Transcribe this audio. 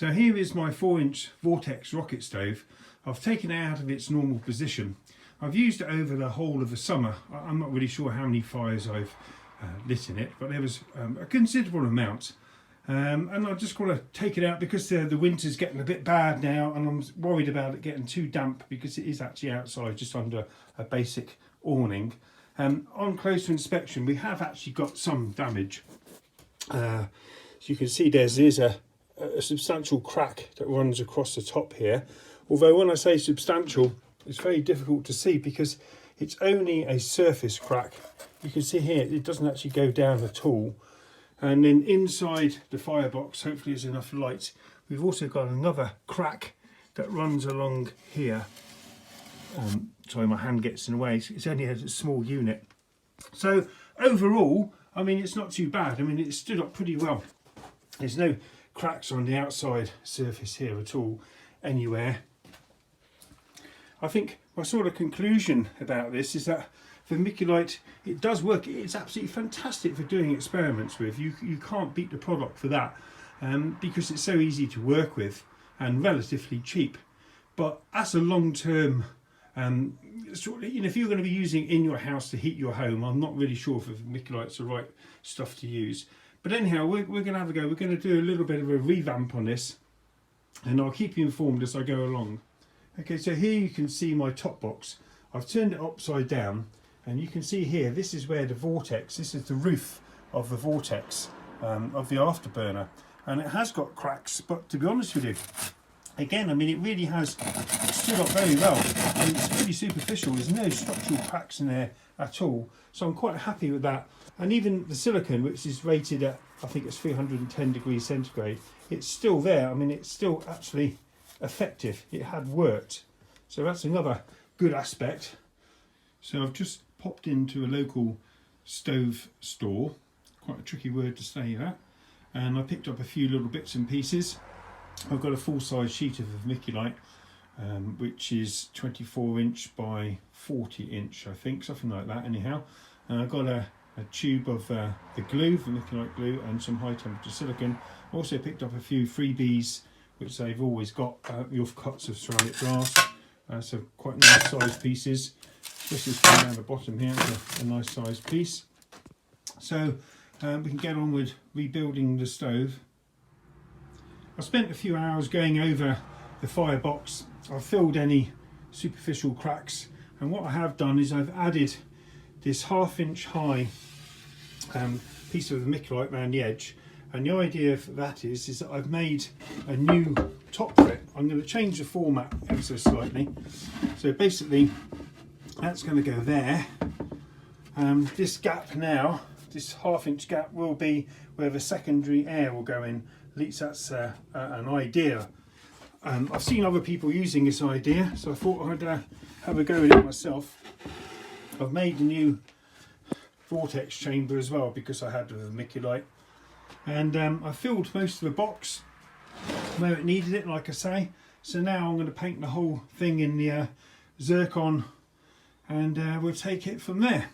So here is my 4-inch Vortex rocket stove. I've taken it out of its normal position. I've used it over the whole of the summer. I'm not really sure how many fires I've lit in it, but there was a considerable amount. And I just want to take it out because the winter's getting a bit bad now, and I'm worried about it getting too damp because it is actually outside just under a basic awning. On closer inspection we have actually got some damage. As you can see, there's a substantial crack that runs across the top here, although when I say substantial it's very difficult to see because it's only a surface crack. You can see here it doesn't actually go down at all. And then inside the firebox, hopefully there's enough light, we've also got another crack that runs along here. Sorry, my hand gets in the way. It's only a small unit. So overall, I mean, it's not too bad. I mean, it stood up pretty well. There's no cracks on the outside surface here at all, anywhere. I think my sort of conclusion about this is that vermiculite, it does work. It's absolutely fantastic for doing experiments with. You can't beat the product for that, because it's so easy to work with and relatively cheap. But as a long-term sort of, if you're going to be using it in your house to heat your home, I'm not really sure if vermiculite's the right stuff to use. But anyhow, we're going to have a go. We're going to do a little bit of a revamp on this, and I'll keep you informed as I go along. Okay, so here you can see my top box. I've turned it upside down, and you can see here, this is where the Vortex, this is the roof of the Vortex, of the afterburner, and it has got cracks, but to be honest with you, again, I mean, it really has stood up very well. I mean, it's pretty superficial. There's no structural cracks in there at all, so I'm quite happy with that. And even the silicone, which is rated at, I think it's 310 degrees centigrade, it's still there. I mean, it's still actually effective. It had worked, so that's another good aspect. So I've just popped into a local stove store, quite a tricky word to say that, and I picked up a few little bits and pieces. I've got a full-size sheet of vermiculite, which is 24-inch by 40-inch, I think, something like that anyhow. And I've got a tube of the glue, vermiculite glue, and some high-temperature silicone. Also picked up a few freebies, which they've always got, the offcuts of ceramic glass, so quite nice sized pieces. This is coming down the bottom here, it's a nice sized piece. So we can get on with rebuilding the stove. I spent a few hours going over the firebox. I've filled any superficial cracks, and what I have done is I've added this 1/2-inch high piece of vermiculite around the edge. And the idea for that is that I've made a new top for it. I'm going to change the format ever so slightly. So basically, that's going to go there. This gap now, this 1/2-inch gap, will be where the secondary air will go in. At least that's an idea. I've seen other people using this idea, so I thought I'd have a go at it myself. I've made a new Vortex chamber as well because I had the vermiculite. And I filled most of the box where it needed it, like I say. So now I'm going to paint the whole thing in the zircon, and we'll take it from there.